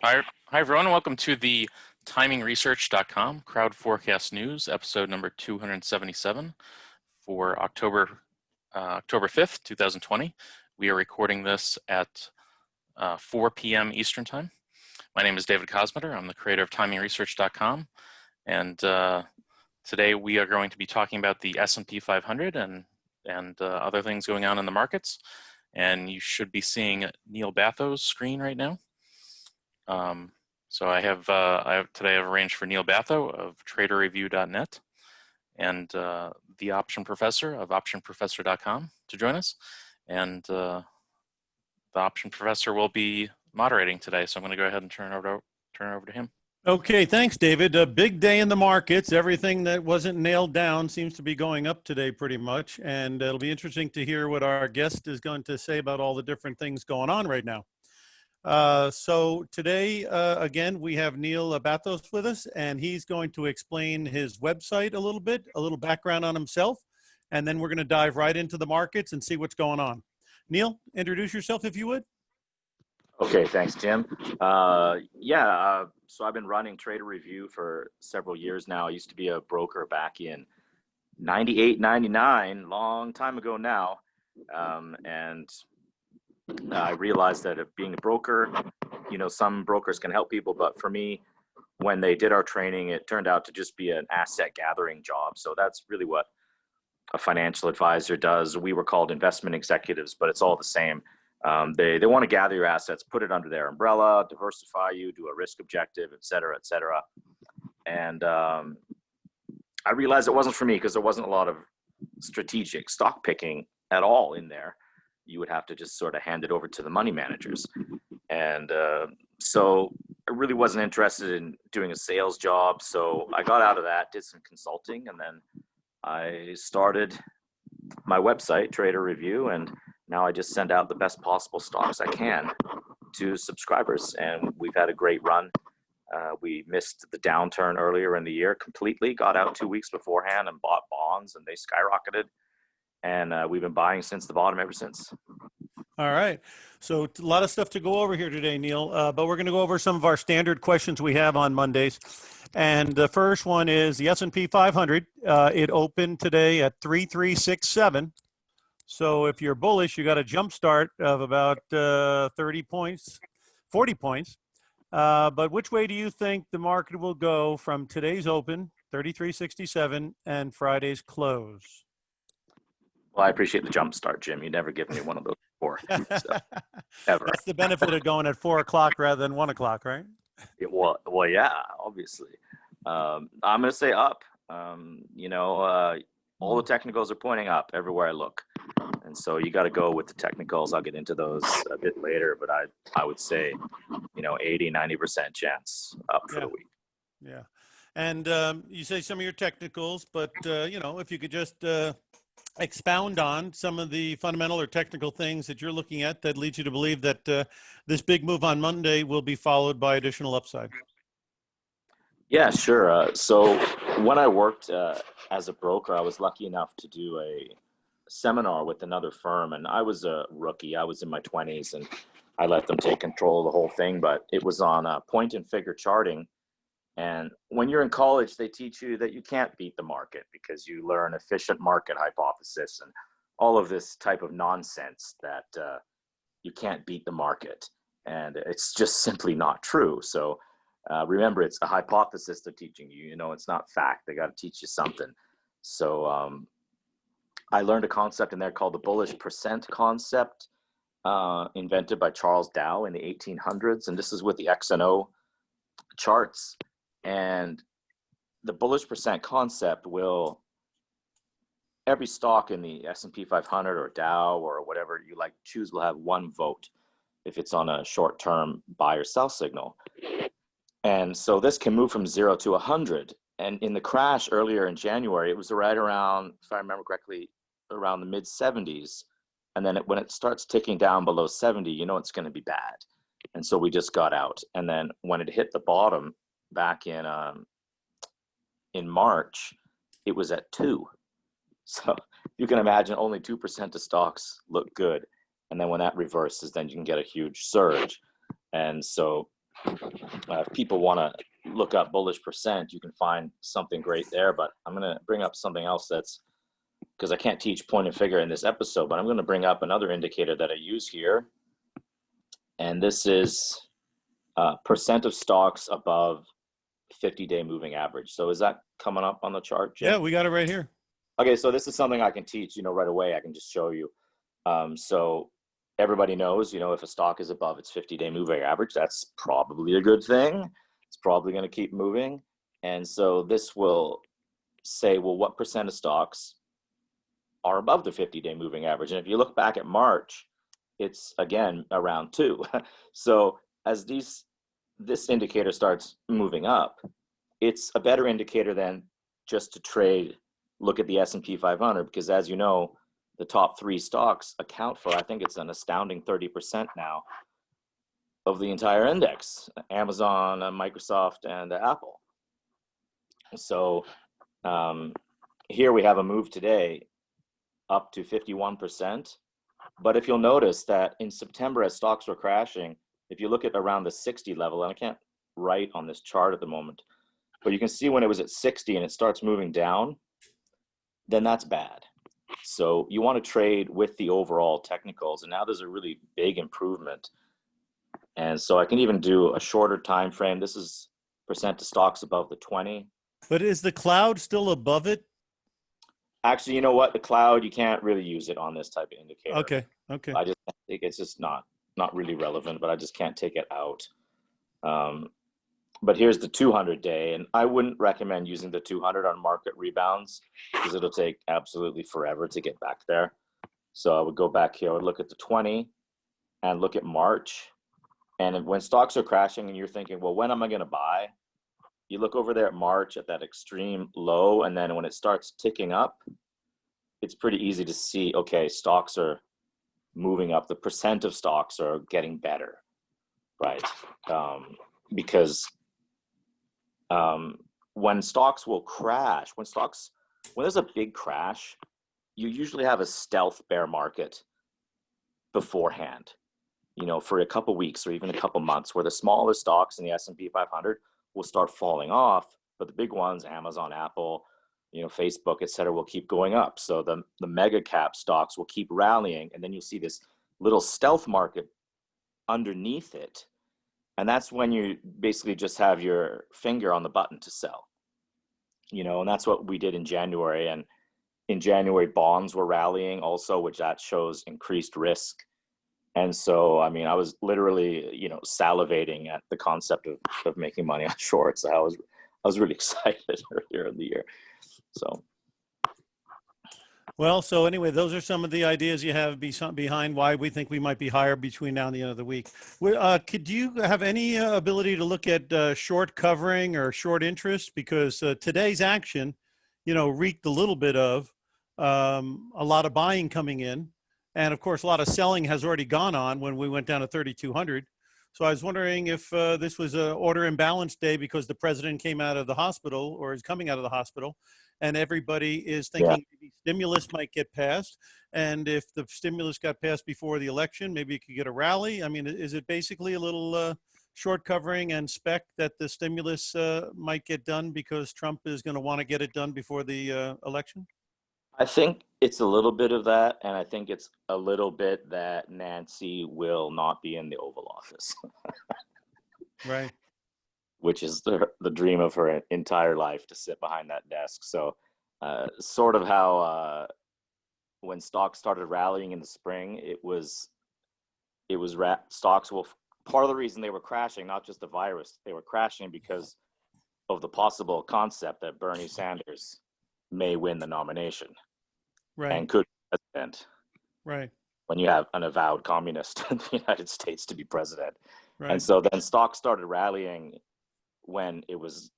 Hi everyone. Welcome to the TimingResearch.com Crowd Forecast News, episode number 277 for October 5th, 2020. We are recording this at 4 p.m. Eastern Time. My name is David Kosmeter. I'm the creator of TimingResearch.com, and today we are going to be talking about the S&P 500 and other things going on in the markets. And you should be seeing Neil Batho's screen right now. So today I've arranged for Neil Batho of TraderReview.net and the Option Professor of OptionProfessor.com to join us. And the Option Professor will be moderating today, so I'm going to go ahead and turn it over to him. Okay, thanks, David. A big day in the markets. Everything that wasn't nailed down seems to be going up today pretty much, and it'll be interesting to hear what our guest is going to say about all the different things going on right now. So today, again, we have Neil Bathos with us, and he's going to explain his website a little background on himself, and then we're going to dive right into the markets and see what's going on. Neil, introduce yourself if you would. Okay, thanks, Tim. So I've been running Trader Review for several years now. I used to be a broker back in 98, 99, long time ago now. And I realized that being a broker, some brokers can help people, but for me, when they did our training, it turned out to just be an asset gathering job. So that's really what a financial advisor does. We were called investment executives, but it's all the same. They want to gather your assets, put it under their umbrella, diversify you, do a risk objective, et cetera, et cetera. And I realized it wasn't for me because there wasn't a lot of strategic stock picking at all in there. You would have to just sort of hand it over to the money managers. And so I really wasn't interested in doing a sales job. So I got out of that, did some consulting, and then I started my website, Trader Review, and now I just send out the best possible stocks I can to subscribers. And we've had a great run. We missed the downturn earlier in the year completely, got out 2 weeks beforehand and bought bonds, and they skyrocketed. And we've been buying since the bottom ever since. All right. So a lot of stuff to go over here today, Neil, but we're going to go over some of our standard questions we have on Mondays. And the first one is the S&P 500. It opened today at 3367. So if you're bullish, you got a jump start of about 30 points, 40 points. But which way do you think the market will go from today's open, 3367, and Friday's close? Well, I appreciate the jump start, Jim. You never give me one of those before, so, ever. That's the benefit of going at 4 o'clock rather than 1 o'clock, right? Well, yeah, obviously. I'm going to say up. All the technicals are pointing up everywhere I look. And so you got to go with the technicals. I'll get into those a bit later, but I would say, 80, 90% chance up for the week. Yeah. And you say some of your technicals, but, if you could just expound on some of the fundamental or technical things that you're looking at that leads you to believe that this big move on Monday will be followed by additional upside. Yeah, sure. So when I worked as a broker, I was lucky enough to do a seminar with another firm, and I was a rookie. I was in my 20s, and I let them take control of the whole thing, but it was on point and figure charting. And when you're in college, they teach you that you can't beat the market because you learn efficient market hypothesis and all of this type of nonsense that you can't beat the market. And it's just simply not true. So remember, it's a hypothesis they're teaching you. It's not fact. They got to teach you something. So I learned a concept in there called the Bullish percent concept, invented by Charles Dow in the 1800s. And this is with the X and O charts. And the bullish percent concept every stock in the S&P 500 or Dow or whatever you like to choose will have one vote if it's on a short-term buy or sell signal. And so this can move from 0 to 100. And in the crash earlier in January, it was right around, if I remember correctly, around the mid 70s. And then when it starts ticking down below 70, it's going to be bad. And so we just got out. And then when it hit the bottom back in March, it was at 2. So you can imagine only 2% of stocks look good. And then when that reverses, then you can get a huge surge. And so if people want to look up bullish percent, you can find something great there. But I'm going to bring up something else that's, because I can't teach point and figure in this episode, but I'm going to bring up another indicator that I use here. And this is percent of stocks above 50-day moving average. So is that coming up on the chart, Jim? Yeah, we got it right here. Okay, so this is something I can teach, right away. I can just show you. So everybody knows, if a stock is above its 50-day moving average, that's probably a good thing. It's probably going to keep moving. And so this will say, well, what percent of stocks are above the 50-day moving average? And if you look back at March, it's again around 2. So as this indicator starts moving up, it's a better indicator than just to trade, look at the S&P 500, because as you know, the top 3 stocks account for, I think it's an astounding 30% now of the entire index: Amazon, Microsoft, and Apple. So here we have a move today up to 51%. But if you'll notice that in September, as stocks were crashing, if you look at around the 60 level, and I can't write on this chart at the moment, but you can see when it was at 60 and it starts moving down, then that's bad. So you want to trade with the overall technicals, and now there's a really big improvement. And so I can even do a shorter time frame. This is percent of stocks above the 20. But is the cloud still above it? Actually, you know what? The cloud, you can't really use it on this type of indicator. Okay. I just think it's just not really relevant, but I just can't take it out. But here's the 200-day, and I wouldn't recommend using the 200 on market rebounds because it'll take absolutely forever to get back there. So I would go back here, I would look at the 20 and look at March. And when stocks are crashing and you're thinking, well, when am I going to buy? You look over there at March at that extreme low, and then when it starts ticking up, it's pretty easy to see, okay, stocks are moving up. The percent of stocks are getting better, right? Because when stocks will crash, when there's a big crash, you usually have a stealth bear market beforehand, for a couple weeks or even a couple months, where the smaller stocks in the S&P 500 will start falling off, but the big ones, Amazon, Apple, Facebook, et cetera, will keep going up. So the mega cap stocks will keep rallying, and then you'll see this little stealth market underneath it. And that's when you basically just have your finger on the button to sell, and that's what we did in January. And in January, bonds were rallying also, which that shows increased risk. And so, I mean, I was literally, salivating at the concept of making money on shorts. I was really excited earlier in the year. So. Well, so anyway, those are some of the ideas you have behind why we think we might be higher between now and the end of the week. Could you have any ability to look at short covering or short interest? Because today's action, reeked a little bit of a lot of buying coming in. And of course, a lot of selling has already gone on when we went down to 3,200. So I was wondering if this was an order imbalance day because the president came out of the hospital or is coming out of the hospital, and everybody is thinking maybe stimulus might get passed. And if the stimulus got passed before the election, maybe it could get a rally. I mean, is it basically a little short covering and spec that the stimulus might get done because Trump is going to want to get it done before the election? I think it's a little bit of that, and I think it's a little bit that Nancy will not be in the Oval Office. Right. Which is the dream of her entire life, to sit behind that desk. So sort of how when stocks started rallying in the spring, it was stocks will, part of the reason they were crashing, not just the virus, they were crashing because of the possible concept that Bernie Sanders may win the nomination. Right. And could be president. Right. When you have an avowed communist in the United States to be president. Right. And so then stocks started rallying when it was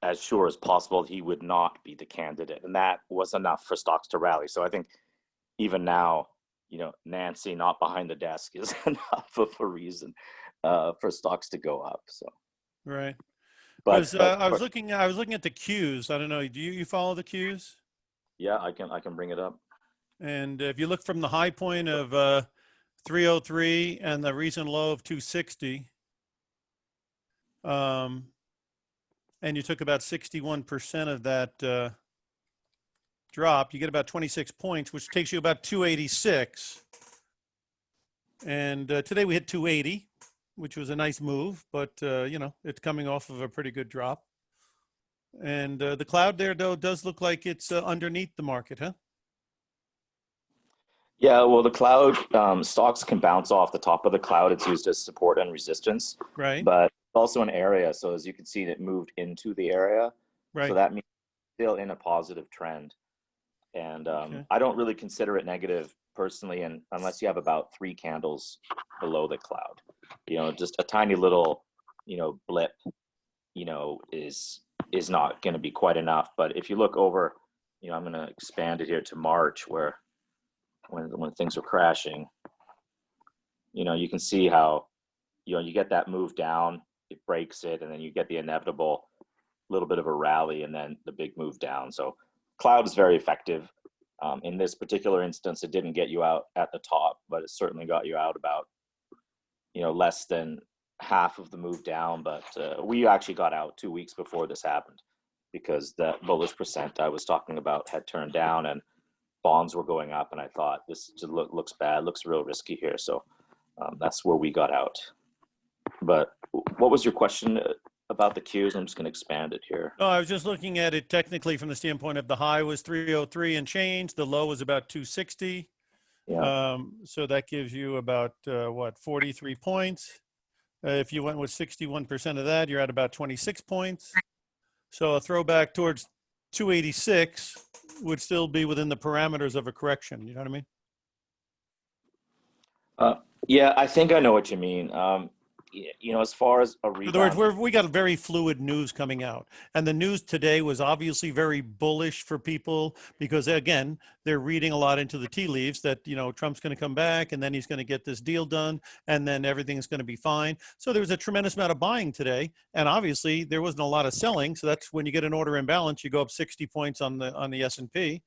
as sure as possible he would not be the candidate. And that was enough for stocks to rally. So I think even now, Nancy not behind the desk is enough of a reason for stocks to go up. So. Right. But I was looking at the Qs. I don't know. Do you follow the Qs? Yeah, I can bring it up. And if you look from the high point of 303 and the recent low of 260. And you took about 61% of that drop. You get about 26 points, which takes you about 286. And today we hit 280, which was a nice move, but it's coming off of a pretty good drop. And the cloud there, though, does look like it's underneath the market, huh? Yeah, well, the cloud stocks can bounce off the top of the cloud. It's used as support and resistance, Right, but also an area. So as you can see, it moved into the area. So right. that means it's still in a positive trend. And Okay. I don't really consider it negative personally, and unless you have about 3 candles below the cloud, just a tiny little, blip, is not going to be quite enough. But if you look over, I'm going to expand it here to March, where when things were crashing, you can see how, you get that move down, it breaks it, and then you get the inevitable little bit of a rally and then the big move down. So cloud is very effective. In this particular instance, it didn't get you out at the top, but it certainly got you out about, less than half of the move down. But we actually got out 2 weeks before this happened, because that bullish percent I was talking about had turned down and bonds were going up, and I thought this just looks bad, looks real risky here. So that's where we got out. But what was your question about the Qs? I'm just going to expand it here. No, I was just looking at it technically from the standpoint of the high was 303 and change. The low was about 260. Yeah. So that gives you about, 43 points. If you went with 61% of that, you're at about 26 points. So a throwback towards 286 would still be within the parameters of a correction. You know what I mean? Yeah, I think I know what you mean. As far as a In other words, rebound, we got very fluid news coming out. And the news today was obviously very bullish for people because, again, they're reading a lot into the tea leaves that, Trump's going to come back and then he's going to get this deal done and then everything's going to be fine. So there was a tremendous amount of buying today. And obviously there wasn't a lot of selling. So that's when you get an order imbalance, you go up 60 points on the S&P.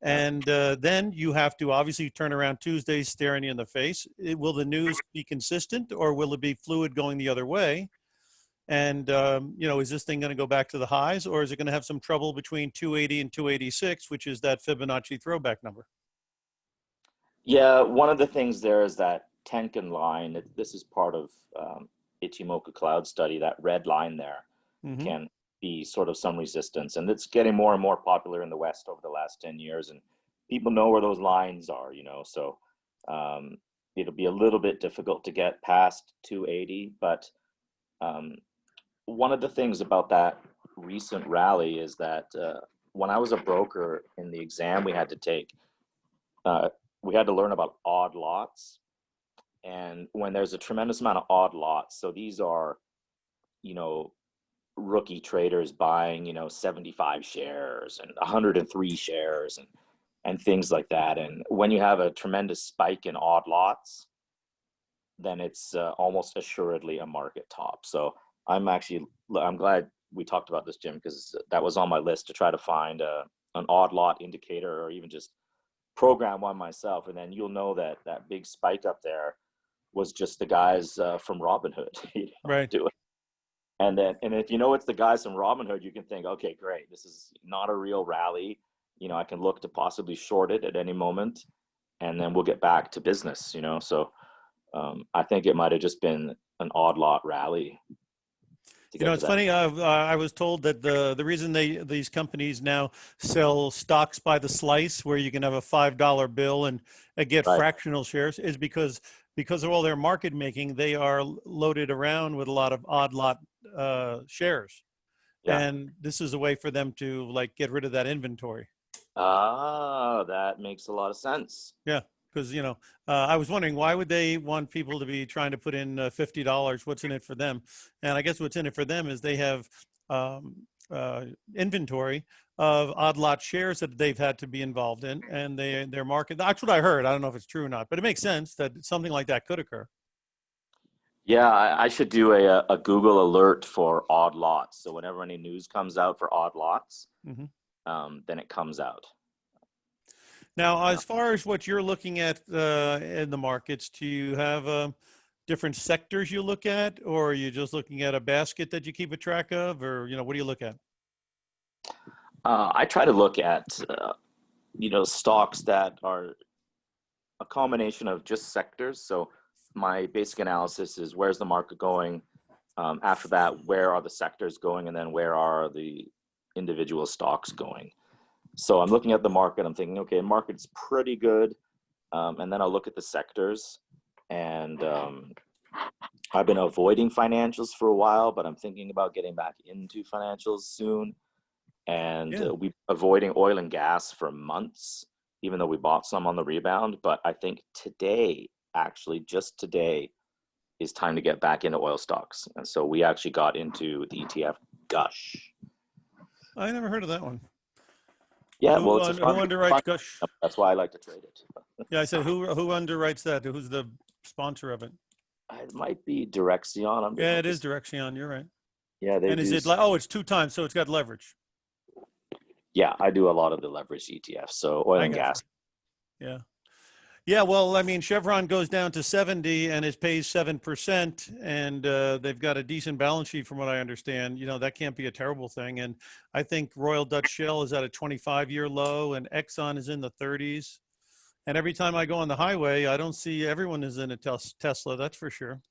And then you have to obviously turn around Tuesday staring you in the face. Will the news be consistent or will it be fluid going the other way? And, is this thing going to go back to the highs or is it going to have some trouble between 280 and 286, which is that Fibonacci throwback number? yeah, one of the things there is that Tenkan line. This is part of Ichimoku cloud study. That red line there Mm-hmm. can be sort of some resistance, and it's getting more and more popular in the West over the last 10 years, and people know where those lines are, so it'll be a little bit difficult to get past 280. But one of the things about that recent rally is that when I was a broker, in the exam we had to take, we had to learn about odd lots. And when there's a tremendous amount of odd lots, so these are, rookie traders buying, 75 shares and 103 shares and things like that. And when you have a tremendous spike in odd lots, then it's almost assuredly a market top. So I'm glad we talked about this, Jim, because that was on my list to try to find an odd lot indicator or even just program one myself. And then you'll know that that big spike up there was just the guys from Robinhood, Right. doing. And if it's the guys from Robinhood, you can think, okay, great, this is not a real rally. I can look to possibly short it at any moment, and then we'll get back to business. So I think it might have just been an odd lot rally. It's funny. I was told that the reason these companies now sell stocks by the slice, where you can have a $5 bill and get Right. fractional shares, is because of all their market making, they are loaded around with a lot of odd lot shares, Yeah. and this is a way for them to get rid of that inventory. Ah, that makes a lot of sense. Yeah, because I was wondering why would they want people to be trying to put in $50? What's in it for them? And I guess what's in it for them is they have inventory of odd lot shares that they've had to be involved in, and their market. That's what I heard. I don't know if it's true or not, but it makes sense that something like that could occur. Yeah, I should do a Google alert for odd lots. So whenever any news comes out for odd lots, Mm-hmm. then it comes out. Now, as far as what you're looking at in the markets, do you have different sectors you look at, or are you just looking at a basket that you keep a track of, or what do you look at? I try to look at stocks that are a combination of just sectors. So my basic analysis is where's the market going? After that, where are the sectors going? And then where are the individual stocks going? So I'm looking at the market. I'm thinking, okay, the market's pretty good. And then I'll look at the sectors. And I've been avoiding financials for a while, but I'm thinking about getting back into financials soon. And we've been avoiding oil and gas for months, even though we bought some on the rebound. But I think today, actually just today, is time to get back into oil stocks. And so we actually got into the ETF Gush. I never heard of that one. Yeah, Who, well, it's a who fun, underwrites Gush? that's why I like to trade it. Yeah, I said who underwrites that? Who's the sponsor of it? It might be Direxion. Yeah, it is Direxion. You're right. Yeah, they and do. Is it like, oh, it's 2 times, so it's got leverage. Yeah, I do a lot of the leveraged ETFs, so oil and gas. Yeah. Yeah, well, I mean, Chevron goes down to 70 and it pays 7%, and they've got a decent balance sheet from what I understand. That can't be a terrible thing. And I think Royal Dutch Shell is at a 25-year low, and Exxon is in the 30s. And every time I go on the highway, I don't see everyone is in a Tesla, that's for sure.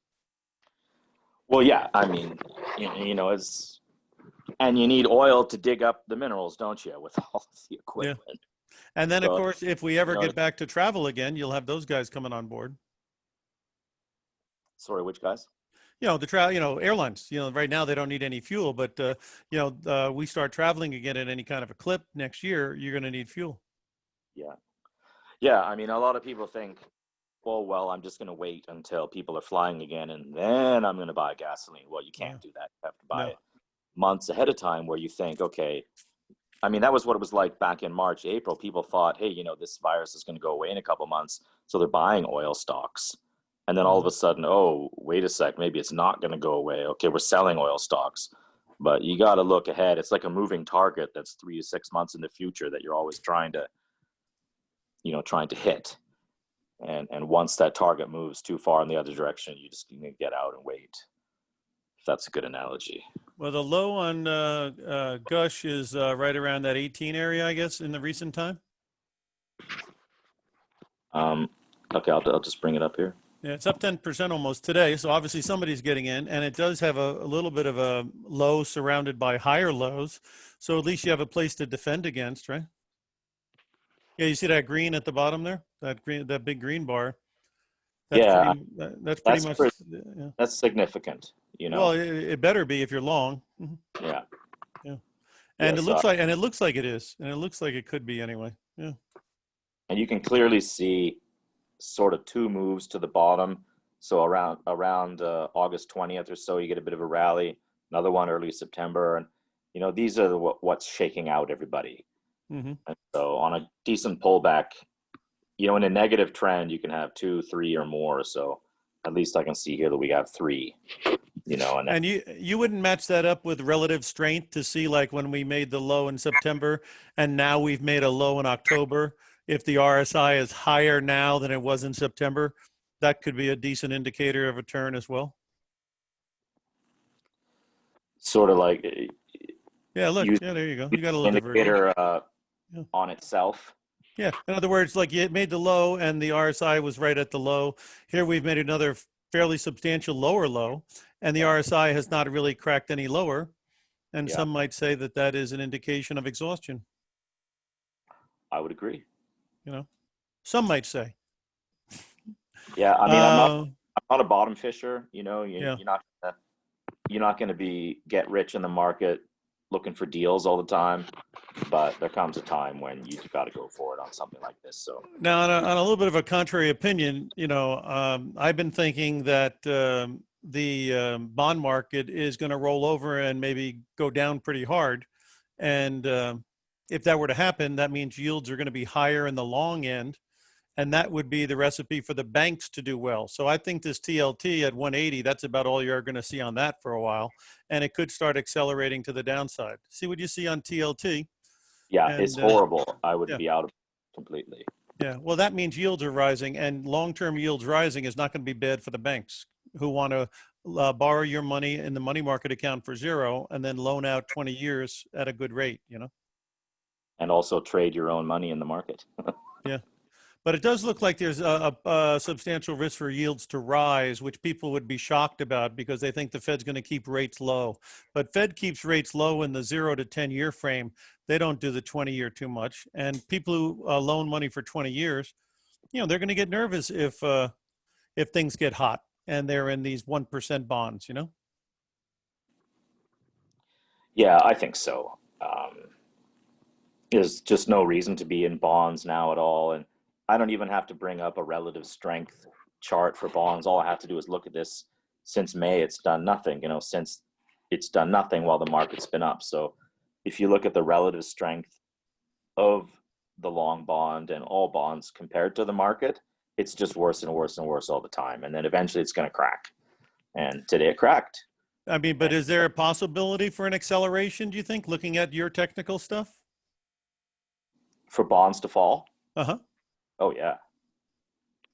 Well, yeah, I mean, it's, and you need oil to dig up the minerals, don't you, with all the equipment. Yeah. And then, of course, if we ever get back to travel again, you'll have those guys coming on board. Sorry, which guys? Airlines. Right now they don't need any fuel, but we start traveling again at any kind of a clip next year, you're going to need fuel. Yeah. Yeah, I mean, a lot of people think, oh, well, I'm just going to wait until people are flying again, and then I'm going to buy gasoline. Well, you can't do that. You have to buy it months ahead of time, where you think, okay, I mean, that was what it was like back in March, April. People thought, hey, this virus is going to go away in a couple months. So they're buying oil stocks. And then all of a sudden, oh, wait a sec, maybe it's not going to go away. Okay, we're selling oil stocks. But you got to look ahead. It's like a moving target that's 3 to 6 months in the future that you're always trying to hit. And once that target moves too far in the other direction, you just need to get out and wait. If that's a good analogy. Well, the low on Gush is right around that 18 area, I guess, in the recent time. Okay, I'll just bring it up here. Yeah, it's up 10% almost today. So obviously somebody's getting in, and it does have a little bit of a low surrounded by higher lows. So at least you have a place to defend against, right? Yeah, you see that green at the bottom there? That big green bar. That's pretty much. That's significant. Well, it better be if you're long. Mm-hmm. Yeah. Yeah. And it looks like it is, and it looks like it could be anyway. Yeah. And you can clearly see sort of 2 moves to the bottom. So around August 20th or so, you get a bit of a rally. Another one early September, and these are what's shaking out everybody. Mm-hmm. And so on a decent pullback, in a negative trend, you can have 2, 3, or more. So at least I can see here that we have 3. And you wouldn't match that up with relative strength to see, like, when we made the low in September and now we've made a low in October. If the RSI is higher now than it was in September, that could be a decent indicator of a turn as well. Sort of like, look, there you go. You got a little indicator on itself. Yeah, in other words, like, you made the low and the RSI was right at the low. Here we've made another fairly substantial lower low, and the RSI has not really cracked any lower. And some might say that that is an indication of exhaustion. I would agree. Some might say. Yeah, I mean, I'm not a bottom fisher. You're not going to get rich in the market looking for deals all the time, but there comes a time when you got to go for it on something like this. So now, on a little bit of a contrary opinion, I've been thinking that the bond market is going to roll over and maybe go down pretty hard, and if that were to happen, that means yields are going to be higher in the long end, and that would be the recipe for the banks to do well. So I think this TLT at 180, that's about all you're going to see on that for a while, and it could start accelerating to the downside. See what you see on TLT. Yeah, it's horrible. I would be out of completely. Yeah, well, that means yields are rising, and long-term yields rising is not going to be bad for the banks who want to borrow your money in the money market account for 0 and then loan out 20 years at a good rate, you know? And also trade your own money in the market. Yeah. But it does look like there's a substantial risk for yields to rise, which people would be shocked about because they think the Fed's going to keep rates low. But Fed keeps rates low in the 0 to 10 year frame. They don't do the 20-year too much. And people who loan money for 20 years, you know, they're going to get nervous if things get hot and they're in these 1% bonds, you know? Yeah, I think so. There's just no reason to be in bonds now at all. And I don't even have to bring up a relative strength chart for bonds. All I have to do is look at this. Since May, it's done nothing, since it's done nothing while the market's been up. So if you look at the relative strength of the long bond and all bonds compared to the market, it's just worse and worse and worse all the time. And then eventually it's going to crack. And today it cracked. I mean, but is there a possibility for an acceleration, do you think, looking at your technical stuff? For bonds to fall? Uh-huh. Oh yeah.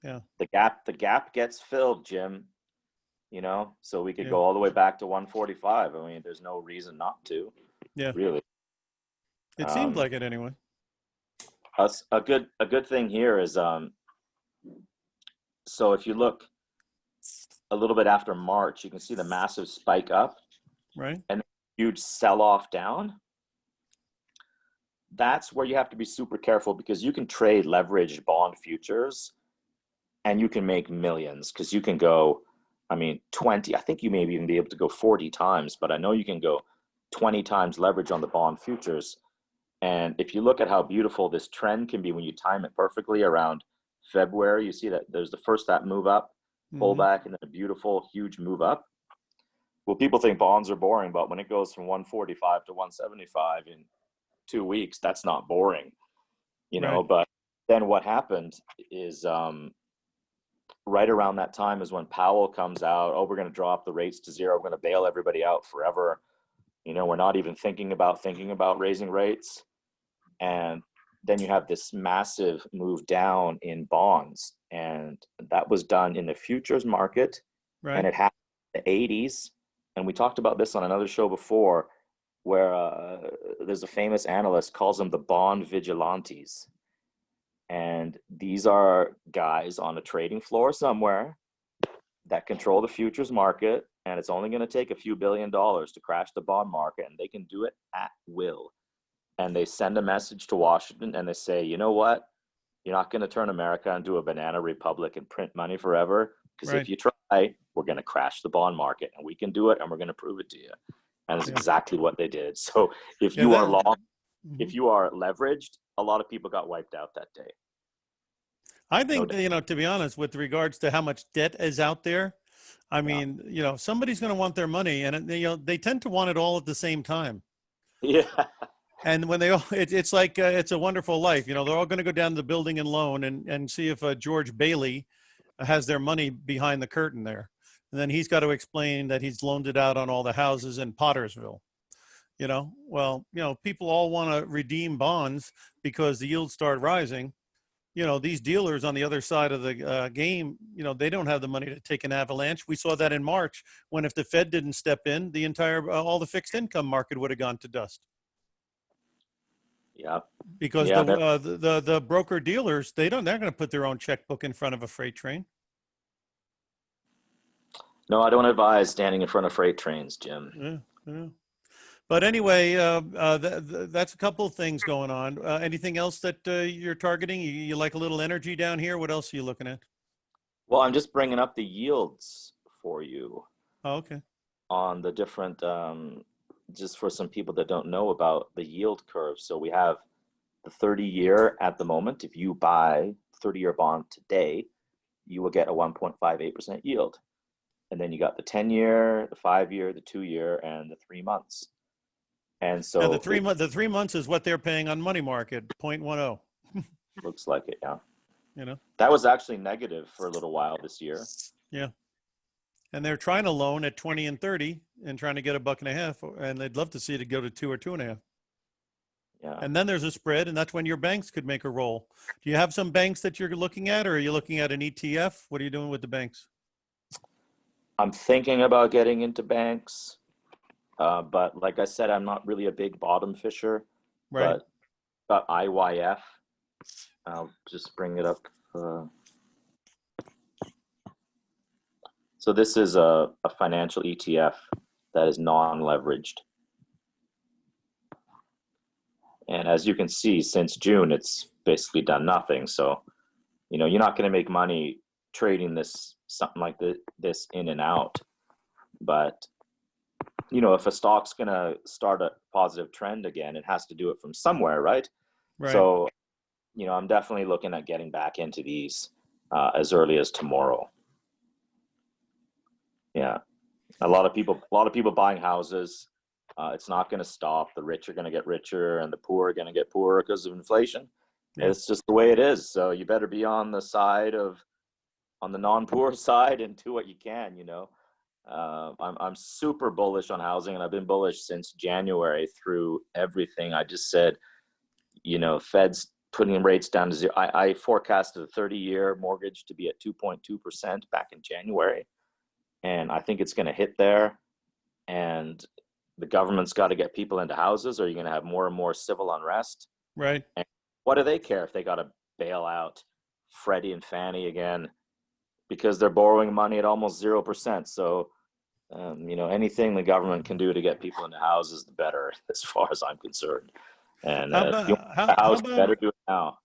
Yeah. The gap gets filled, Jim. So we could go all the way back to 145. I mean, there's no reason not to. Yeah. Really. It seems like it anyway. A good thing here is so if you look a little bit after March, you can see the massive spike up, right? And huge sell-off down. That's where you have to be super careful because you can trade leveraged bond futures and you can make millions because you can go, 20, I think you may even be able to go 40 times, but I know you can go 20 times leverage on the bond futures. And if you look at how beautiful this trend can be when you time it perfectly around February, you see that there's the first that move up, pullback, and then a beautiful, huge move up. Well, people think bonds are boring, but when it goes from 145 to 175 in 2 weeks, that's not boring, Right. But then what happened is right around that time is when Powell comes out, we're going to drop the rates to 0. We're going to bail everybody out forever. We're not even thinking about raising rates. And then you have this massive move down in bonds. And that was done in the futures market. Right. And it happened in the 80s. And we talked about this on another show before where there's a famous analyst calls them the bond vigilantes. And these are guys on a trading floor somewhere that control the futures market. And it's only going to take a few $1 billion to crash the bond market. And they can do it at will. And they send a message to Washington and they say, you know what? You're not going to turn America into a banana republic and print money forever. Because Right. if you try, we're going to crash the bond market. And we can do it and we're going to prove it to you. And that's exactly what they did. So if you are long, if you are leveraged, a lot of people got wiped out that day. I think, to be honest, with regards to how much debt is out there, I mean, somebody's going to want their money and, they tend to want it all at the same time. Yeah. And when they all, it's like, it's a wonderful life. They're all going to go down to the building and loan and see if George Bailey has their money behind the curtain there. And then he's got to explain that he's loaned it out on all the houses in Pottersville. People all want to redeem bonds because the yields start rising. These dealers on the other side of the game, they don't have the money to take an avalanche. We saw that in March when if the Fed didn't step in, the entire, all the fixed income market would have gone to dust. Yeah. Because the broker dealers, they're going to put their own checkbook in front of a freight train. No, I don't advise standing in front of freight trains, Jim. Yeah. But anyway, that's a couple of things going on. Anything else that you're targeting? You like a little energy down here? What else are you looking at? Well, I'm just bringing up the yields for you. Oh, okay. On the different, just for some people that don't know about the yield curve. So we have the 30-year at the moment. If you buy 30-year bond today, you will get a 1.58% yield. And then you got the 10-year, the 5-year, the 2-year, and the 3 months. And so now the 3 months is what they're paying on money market, 0.10. Looks like it, yeah. That was actually negative for a little while this year. Yeah. And they're trying to loan at 20 and 30 and trying to get $1.50, and they'd love to see it go to 2 or 2.5. Yeah. And then there's a spread, and that's when your banks could make a roll. Do you have some banks that you're looking at, or are you looking at an ETF? What are you doing with the banks? I'm thinking about getting into banks, but like I said, I'm not really a big bottom fisher. Right. But got IYF. I'll just bring it up. So this is a financial ETF that is non-leveraged. And as you can see, since June, it's basically done nothing. So, you're not going to make money trading something like this in and out. But, if a stock's going to start a positive trend again, it has to do it from somewhere, right? Right. So, I'm definitely looking at getting back into these as early as tomorrow. Yeah. A lot of people buying houses. It's not going to stop. The rich are going to get richer, and the poor are going to get poorer because of inflation. Yeah. It's just the way it is. So you better be on the non-poor side and do what you can. I'm super bullish on housing, and I've been bullish since January through everything. I just said, Fed's putting rates down to zero. I forecasted a 30-year mortgage to be at 2.2% back in January, and I think it's going to hit there. And the government's got to get people into houses, or you're going to have more and more civil unrest. Right. And what do they care if they got to bail out Freddie and Fannie again because they're borrowing money at almost 0%? So, anything the government can do to get people into houses, the better, as far as I'm concerned. And How if you about want a house, you better do it now.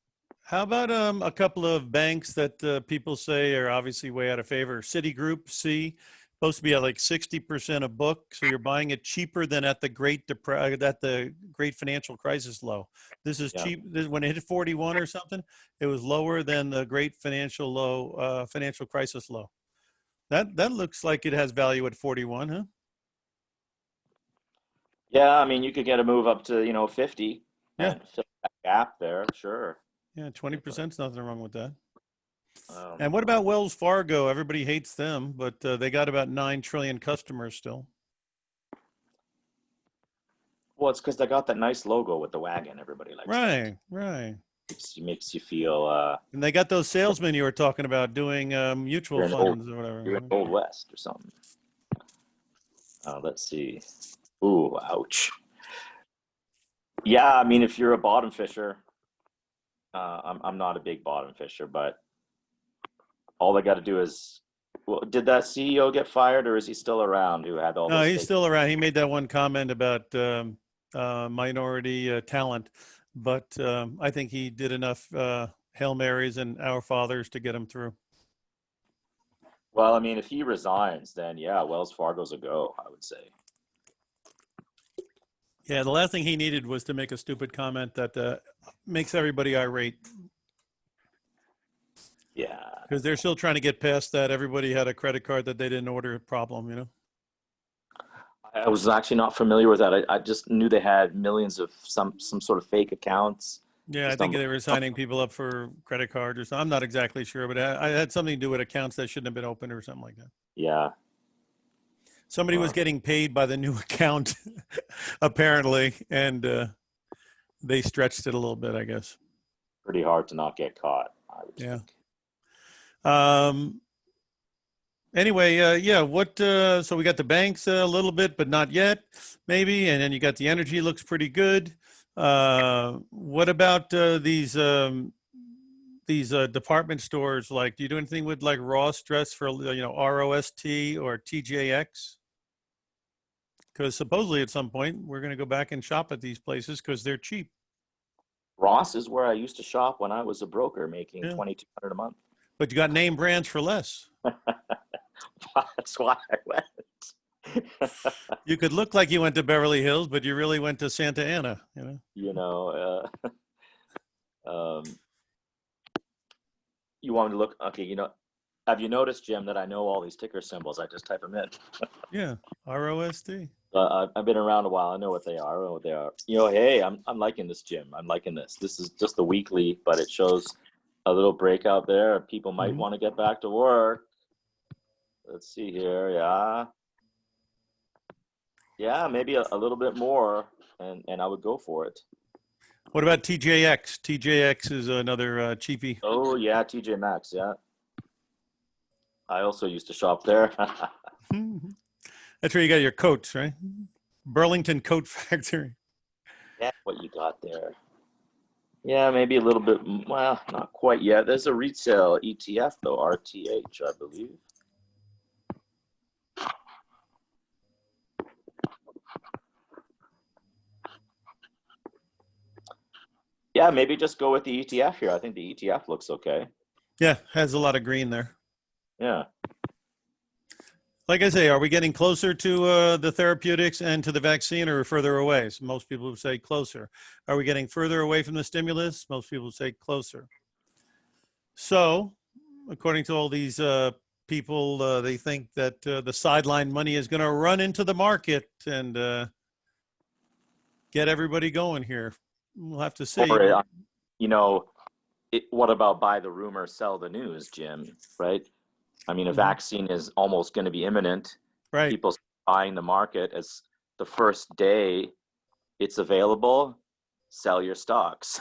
how about a couple of banks that people say are obviously way out of favor? Citigroup, supposed to be at like 60% a book, so you're buying it cheaper than at the great financial crisis low. This is Yeah. cheap. When it hit 41 or something, it was lower than the great financial low, financial crisis low. That looks like it has value at 41, huh? Yeah, I mean, you could get a move up to 50 Yeah. and fill that gap there, sure. Yeah, 20%'s nothing wrong with that. Um, And what about Wells Fargo? Everybody hates them, but they got about 9 trillion customers still. well, it's because they got that nice logo with the wagon. Everybody likes that. Right. Makes you feel And they got those salesmen you were talking about doing mutual you're in old funds or whatever. you're in Old West or something. Let's see. Ooh, ouch. Yeah, I mean, if you're a bottom fisher, I'm not a big bottom fisher, but all they got to do is, well, did that CEO get fired, or is he still around? Who had all No, those he's fake? still around. He made that one comment about minority talent, but I think he did enough Hail Marys and Our Fathers to get him through. Well, I mean, if he resigns, then yeah, Wells Fargo's a go, I would say. Yeah, the last thing he needed was to make a stupid comment that makes everybody irate. Yeah. Because they're still trying to get past that. Everybody had a credit card that they didn't order problem. I was actually not familiar with that. I just knew they had millions of some sort of fake accounts. Yeah, I Just think they were signing people up for credit cards or something. I'm not exactly sure, but I had something to do with accounts that shouldn't have been opened or something like that. Yeah. Somebody was getting paid by the new account, apparently, and they stretched it a little bit, I guess. Pretty hard to not get caught, I would think. Anyway, so we got the banks a little bit, but not yet, maybe. And then you got the energy looks pretty good. What about these department stores? Like, do you do anything with like Ross Dress for, ROST or TJX? Because supposedly at some point we're going to go back and shop at these places because they're cheap. Ross is where I used to shop when I was a broker making Yeah. $2,200 a month. But you got name brands for less. That's why I went. You could look like you went to Beverly Hills, but you really went to Santa Ana, You want me to look? Okay, have you noticed, Jim, that I know all these ticker symbols? I just type them in. Yeah, ROST. I've been around a while. I know what they are. I know what they are. Hey, I'm liking this, Jim. I'm liking this. This is just the weekly, but it shows a little breakout there. People might want to get back to work. Let's see here. Yeah, maybe a little bit more, and I would go for it. What about TJX? TJX is another cheapie. Oh yeah, TJ Maxx. Yeah, I also used to shop there. That's where you got your coats, right? Burlington Coat Factory. Yeah, what you got there? Yeah, maybe a little bit. Well, not quite yet. There's a retail ETF though, RTH, I believe. Yeah, maybe just go with the ETF here. I think the ETF looks okay. Yeah, has a lot of green there. Yeah. Like I say, are we getting closer to the therapeutics and to the vaccine, or further away? So most people would say closer. Are we getting further away from the stimulus? Most people would say closer. So, according to all these people, they think that the sideline money is going to run into the market and get everybody going here. We'll have to see. Or, you know, what about buy the rumor, sell the news, Jim? Right? I mean, a vaccine is almost going to be imminent. Right. People buying the market as the first day it's available, sell your stocks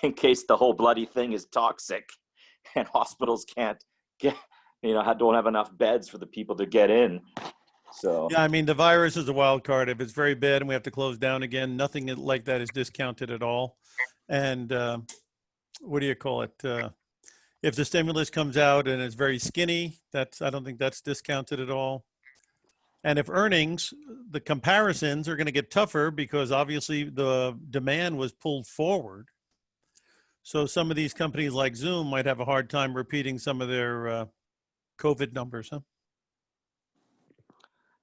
in case the whole bloody thing is toxic and hospitals can't get, don't have enough beds for the people to get in. So yeah, I mean, the virus is a wild card. If it's very bad and we have to close down again, nothing like that is discounted at all. And what do you call it? If the stimulus comes out and it's very skinny, I don't think that's discounted at all. And if earnings, the comparisons are going to get tougher because obviously the demand was pulled forward. So some of these companies like Zoom might have a hard time repeating some of their COVID numbers, huh?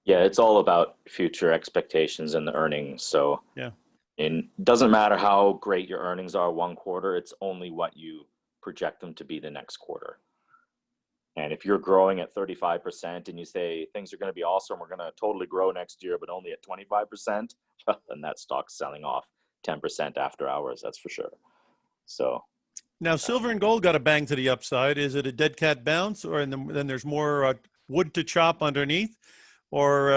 yeah, it's all about future expectations and the earnings. So yeah, it doesn't matter how great your earnings are one quarter, it's only what you project them to be the next quarter. And if you're growing at 35% and you say things are going to be awesome, we're going to totally grow next year, but only at 25%, then that stock's selling off 10% after hours, that's for sure. So now silver and gold got a bang to the upside. Is it a dead cat bounce, or then there's more wood to chop underneath, or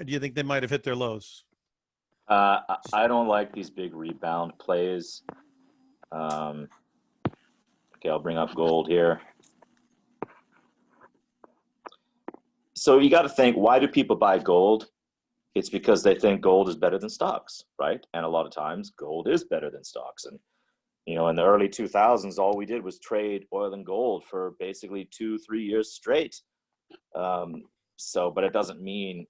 do you think they might have hit their lows? I don't like these big rebound plays. Okay, I'll bring up gold here. So you got to think, why do people buy gold? It's because they think gold is better than stocks, right? And a lot of times gold is better than stocks. And, in the early 2000s, all we did was trade oil and gold for basically 2-3 years straight. But it doesn't mean,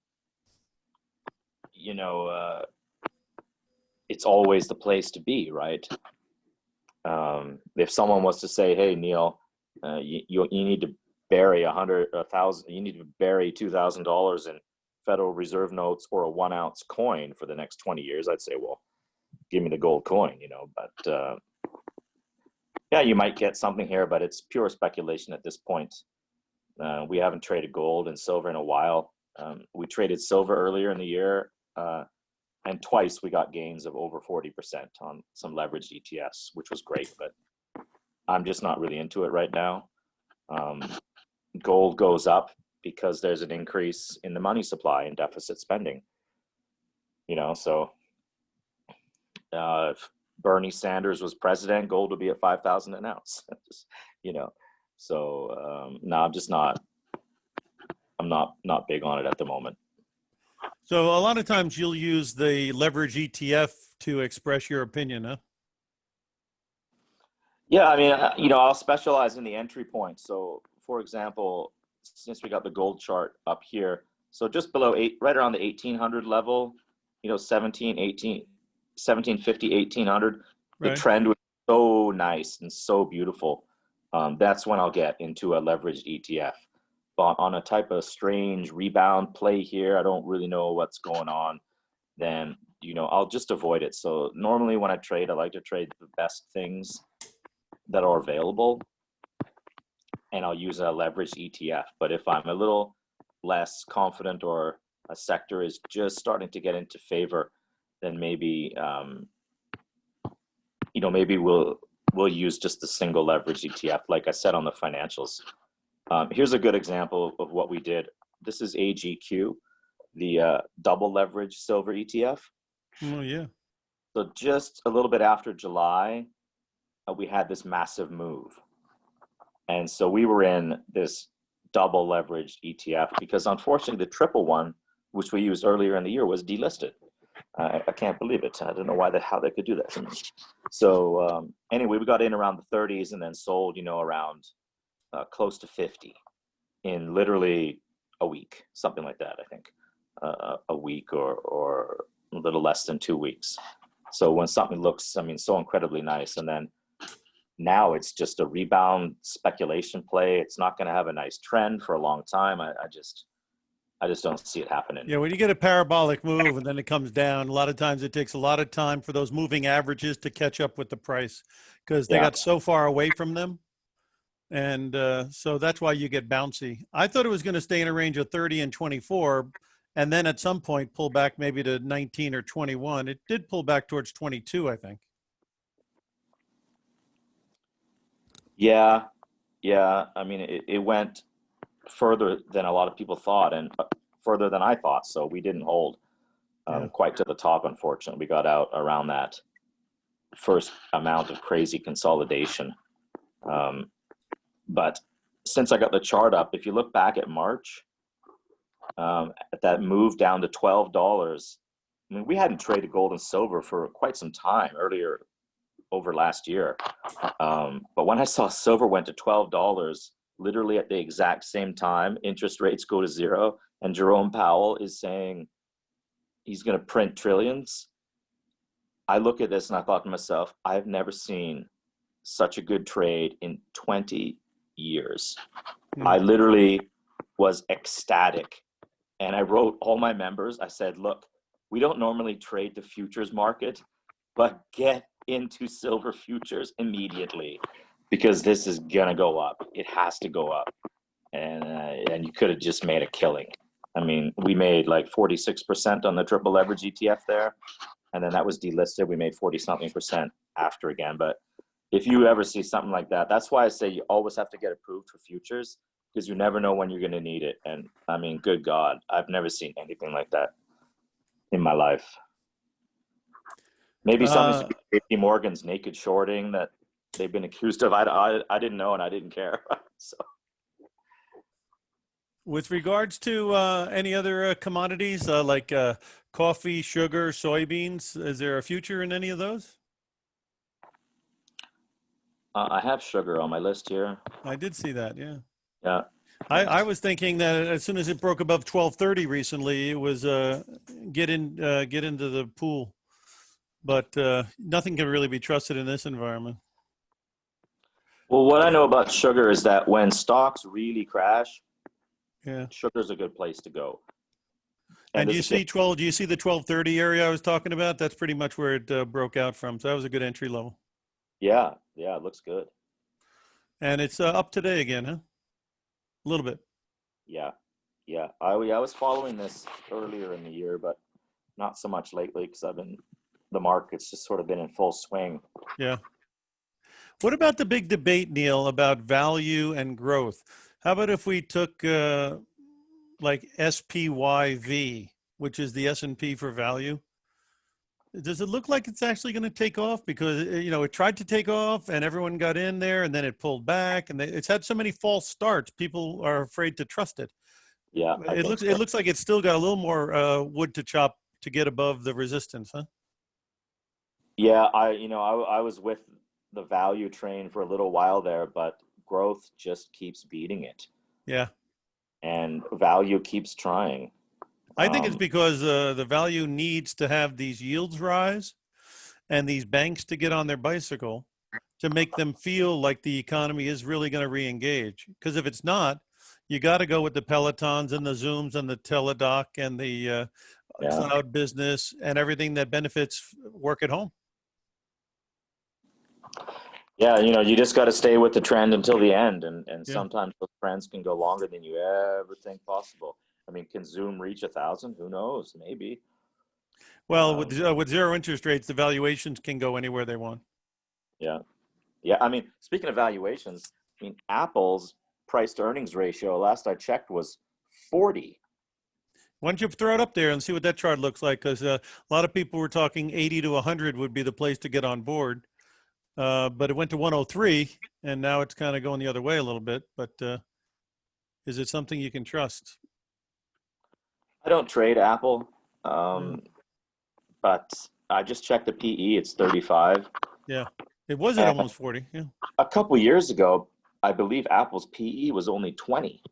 it's always the place to be, right? If someone was to say, hey, Neil, you need to bury you need to bury $2,000 in Federal Reserve notes or a 1 ounce coin for the next 20 years, I'd say, well, give me the gold coin, but yeah, you might get something here, but it's pure speculation at this point. We haven't traded gold and silver in a while. We traded silver earlier in the year, and twice we got gains of over 40% on some leveraged ETFs, which was great, but I'm just not really into it right now. Gold goes up because there's an increase in the money supply and deficit spending. So if Bernie Sanders was president, gold would be at 5,000 an ounce. So no, I'm not big on it at the moment. So a lot of times you'll use the leverage ETF to express your opinion, huh? Yeah, I mean, I'll specialize in the entry point. So, for example, since we got the gold chart up here, so just below right around the 1800 level, 1750, 1800, the Right. trend was so nice and so beautiful. That's when I'll get into a leveraged ETF. But on a type of strange rebound play here, I don't really know what's going on, then, I'll just avoid it. So normally when I trade, I like to trade the best things that are available, and I'll use a leveraged ETF. But if I'm a little less confident or a sector is just starting to get into favor, then maybe maybe we'll use just the single leverage ETF, like I said on the financials. Here's a good example of what we did. This is AGQ, the double leverage silver ETF. Oh yeah. So just a little bit after July, we had this massive move. And so we were in this double leveraged ETF because unfortunately the triple one, which we used earlier in the year, was delisted. I can't believe it. I don't know how they could do that to me. So anyway, we got in around the 30s and then sold, around close to 50 in literally a week, something like that, I think. A week or a little less than 2 weeks. So when something looks, so incredibly nice, and then now it's just a rebound speculation play. It's not going to have a nice trend for a long time. I just don't see it happening. Yeah, when you get a parabolic move and then it comes down, a lot of times it takes a lot of time for those moving averages to catch up with the price because they got so far away from them. And so that's why you get bouncy. I thought it was going to stay in a range of 30 and 24, and then at some point pull back maybe to 19 or 21. It did pull back towards 22, I think. Yeah. It went further than a lot of people thought and further than I thought. So we didn't hold quite to the top, unfortunately. We got out around that first amount of crazy consolidation. But since I got the chart up, if you look back at March, at that move down to $12, we hadn't traded gold and silver for quite some time earlier over last year. But when I saw silver went to $12, literally at the exact same time, interest rates go to zero, and Jerome Powell is saying he's going to print trillions. I look at this and I thought to myself, I've never seen such a good trade in 20 years. I literally was ecstatic. And I wrote all my members, I said, look, we don't normally trade the futures market, but get into silver futures immediately because this is going to go up. It has to go up. And you could have just made a killing. We made like 46% on the triple leverage ETF there. And then that was delisted. We made 40-something% after again. But if you ever see something like that, that's why I say you always have to get approved for futures because you never know when you're going to need it. And good God, I've never seen anything like that in my life. Maybe something to do with JP Morgan's naked shorting that they've been accused of. I didn't know and I didn't care. So. With regards to any other commodities like coffee, sugar, soybeans, is there a future in any of those? I have sugar on my list here. I did see that, yeah. Yeah. I was thinking that as soon as it broke above 1230 recently, it was get into the pool, but nothing can really be trusted in this environment. Well, what I know about sugar is that when stocks really crash, sugar's a good place to go. And do you see the 1230 area I was talking about? That's pretty much where it broke out from. So that was a good entry level. Yeah, it looks good. And it's up today again, huh? A little bit. Yeah. I was following this earlier in the year, but not so much lately because the market's just sort of been in full swing. Yeah. What about the big debate, Neil, about value and growth? How about if we took like SPYV, which is the S&P for value? Does it look like it's actually going to take off? Because, it tried to take off and everyone got in there and then it pulled back and it's had so many false starts. People are afraid to trust it. Yeah. It looks like it's still got a little more wood to chop to get above the resistance, huh? Yeah. I was with the value train for a little while there, but growth just keeps beating it. Yeah. And value keeps trying. I think it's because the value needs to have these yields rise and these banks to get on their bicycle to make them feel like the economy is really going to re-engage. Because if it's not, you got to go with the Pelotons and the Zooms and the Teladoc and the cloud business and everything that benefits work at home. Yeah, you just got to stay with the trend until the end. And sometimes those trends can go longer than you ever think possible. Can Zoom reach 1,000? Who knows? Maybe. Well, with zero interest rates, the valuations can go anywhere they want. Yeah. Speaking of valuations, Apple's price to earnings ratio, last I checked, was 40. Why don't you throw it up there and see what that chart looks like? Because a lot of people were talking 80 to 100 would be the place to get on board. But it went to 103, and now it's kind of going the other way a little bit. But is it something you can trust? I don't trade Apple, Yeah. but I just checked the PE. It's 35. Yeah, it was at And almost 40. Yeah. a couple years ago, I believe Apple's PE was only 20.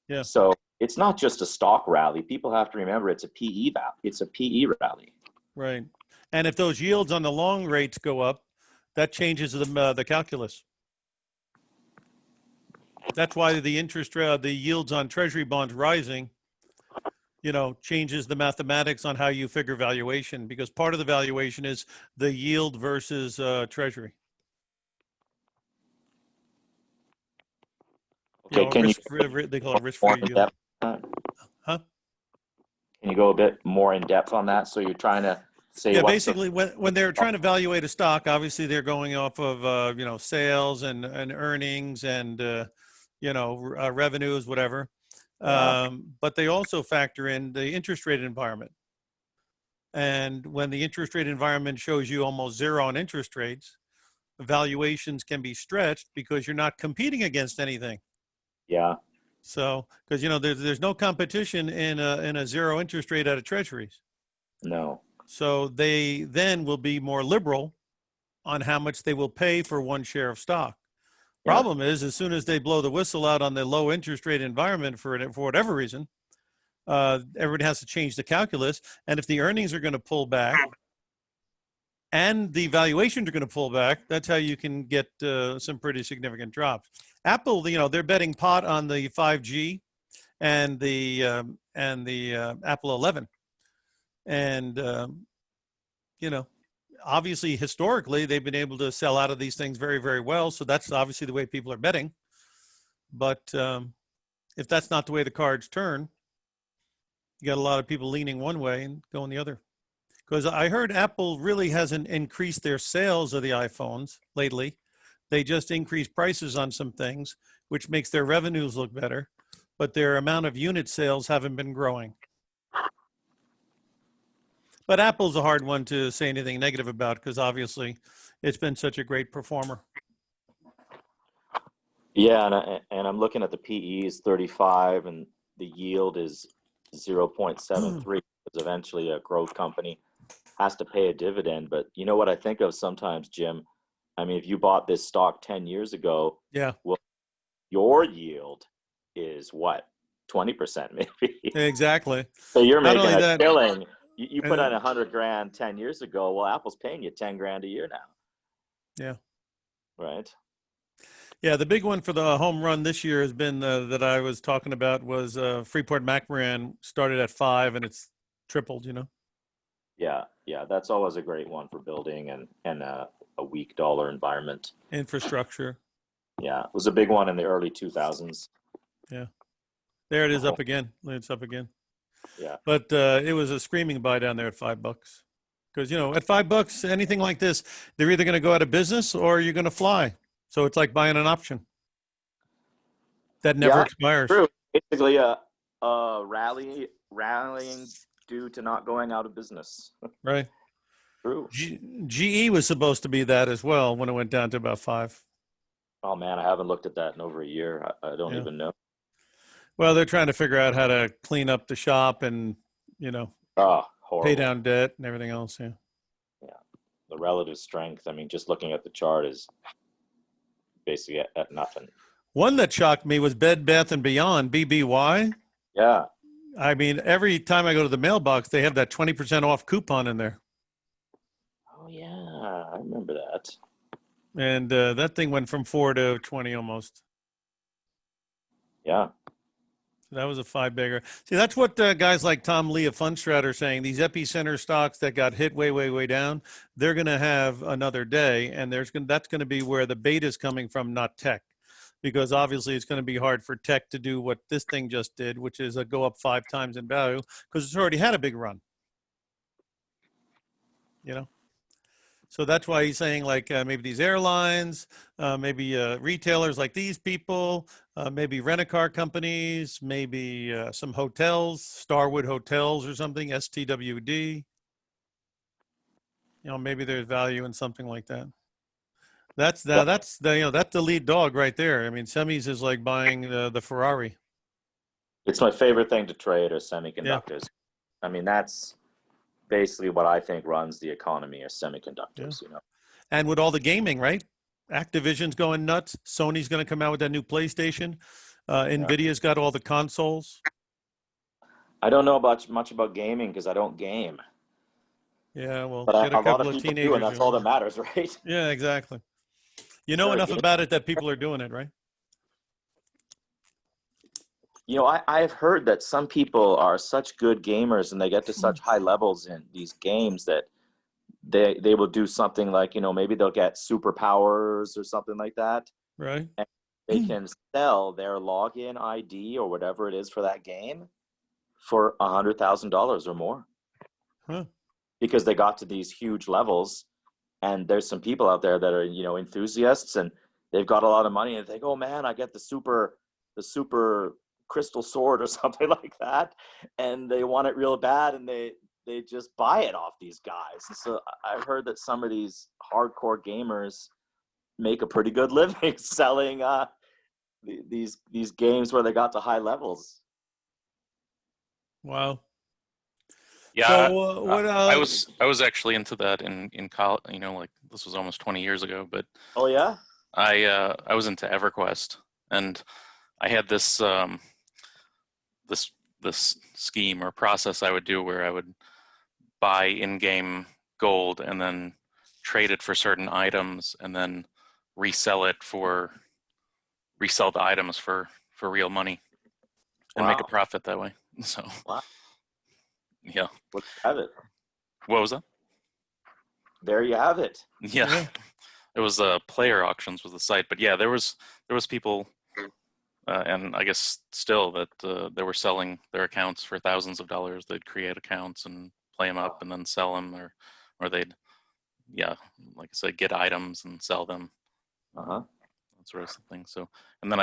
Yeah. So it's not just a stock rally. People have to remember it's a PE It's a PE rally. Right. And if those yields on the long rates go up, that changes the calculus. That's why the the yields on treasury bonds rising, changes the mathematics on how you figure valuation, because part of the valuation is the yield versus treasury. Okay, can you They call it more risk-free in yield. depth on that? Huh? Can you go a bit more in depth on that? So you're trying to say Yeah, what's basically, when they're trying to evaluate a stock, obviously they're going off of sales and earnings and revenues, whatever. But they also factor in the interest rate environment. And when the interest rate environment shows you almost zero on interest rates, valuations can be stretched because you're not competing against anything. yeah, So, because there's no competition in a zero interest rate out of treasuries. no, So they then will be more liberal on how much they will pay for one share of stock. yeah, Problem is, as soon as they blow the whistle out on the low interest rate environment for whatever reason, everybody has to change the calculus. And if the earnings are going to pull back and the valuations are going to pull back, that's how you can get some pretty significant drops. Apple, they're betting pot on the 5G and the Apple 11, and obviously historically they've been able to sell out of these things very, very well. So that's obviously the way people are betting. But if that's not the way the cards turn, you got a lot of people leaning one way and going the other. Because I heard Apple really hasn't increased their sales of the iPhones lately. They just increased prices on some things, which makes their revenues look better, but their amount of unit sales haven't been growing. But Apple's a hard one to say anything negative about because obviously it's been such a great performer. yeah. And I'm looking at the PE is 35, and the yield is 0.73. Because eventually a growth company has to pay a dividend. But you know what I think of sometimes, Jim? I mean, if you bought this stock 10 years ago, Yeah, well, your yield is what? 20% maybe. exactly. So you're Not making only a that, killing. You put on uh, 100 grand 10 years ago. Well, Apple's paying you 10 grand a year now. yeah. Right. Yeah, the big one for the home run this year has been that I was talking about was Freeport McMoRan started at 5 and it's tripled, Yeah. Yeah. That's always a great one for building and a weak dollar environment. infrastructure. Yeah. It was a big one in the early 2000s. Yeah, there it is up again. It's up again. Yeah. But it was a screaming buy down there at $5. Because, at $5, anything like this, they're either going to go out of business or you're going to fly. So it's like buying an option that never Yeah. expires. True. Basically a rallying due to not going out of business. Right. True. GE was supposed to be that as well when it went down to about 5. Oh man, I haven't looked at that in over a year. I don't Yeah. even know. Well, they're trying to figure out how to clean up the shop and, Oh, pay horrible. down debt and everything else. Yeah. Yeah. The relative strength. I mean, just looking at the chart is basically at nothing. One that shocked me was Bed Bath and Beyond, BBY. Yeah. I mean, every time I go to the mailbox, they have that 20% off coupon in there. Oh yeah, I remember that. And that thing went from 4 to 20 almost. Yeah. That was a 5-bagger. See, that's what guys like Tom Lee of Fundstrat are saying. These epicenter stocks that got hit way, way, way down, they're going to have another day, and that's going to be where the beta is coming from, not tech, because obviously it's going to be hard for tech to do what this thing just did, which is go up 5 times in value because it's already had a big run. So that's why he's saying like maybe these airlines, maybe retailers like these people, maybe rent-a-car companies, maybe some hotels, Starwood Hotels or something, STWD. You know, maybe there's value in something like that. That's Well, that's the that's the lead dog right there. I mean, semis is like buying the Ferrari. it's my favorite thing to trade are Yeah, semiconductors. I mean, that's basically what I think runs the economy are yeah. semiconductors, you know. And with all the gaming, right? Activision's going nuts. Sony's going to come out with that new PlayStation. Yeah. Nvidia's got all the consoles. I don't know about much about gaming because I don't game, Yeah, well, but get a a lot couple of of people do, and teenagers. that's all that matters, right? Yeah, exactly. You Is know there a enough game? about it that people are doing it, right? You know, I've heard that some people are such good gamers and they get to such high levels in these games that they will do something like, you know, maybe they'll get superpowers or something like that. Right. And they can sell their login ID or whatever it is for that game for $100,000 or more Huh. because they got to these huge levels. And there's some people out there that are, you know, enthusiasts and they've got a lot of money and they think, oh man, I get the super crystal sword or something like that. And they want it real bad and they just buy it off these guys. And so I've heard that some of these hardcore gamers make a pretty good living selling these games where they got to high levels. Wow. Yeah, So what? I was actually into that in college. You know, like this was almost 20 years ago. But Oh yeah? I was into EverQuest, and I had this this this scheme or process I would do where I would buy in-game gold and then trade it for certain items and then resell the items for real money and make a Wow. profit that way. So Wow. yeah. Well, you have it. What was that? There you have it. Yeah. Yeah. It was player auctions was the site, but yeah, there was people and I guess still that they were selling their accounts for thousands of dollars. They'd create accounts and play them up Wow. and then sell them, or they'd, yeah, like I said, get items and sell them, Uh-huh. that sort of thing. So, and then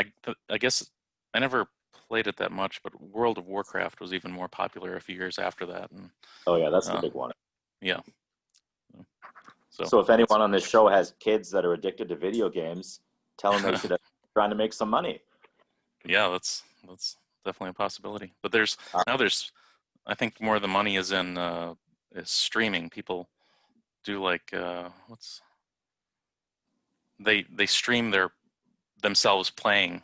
I guess I never played it that much, but World of Warcraft was even more popular a few years after that, and Oh yeah, that's the uh, big one. yeah, so So if that's anyone on this show has kids that are addicted to video games, tell them they should trying to make some money. yeah, that's definitely a possibility. But there's Uh, now there's I think more of the money is in is streaming. People do like they stream themselves playing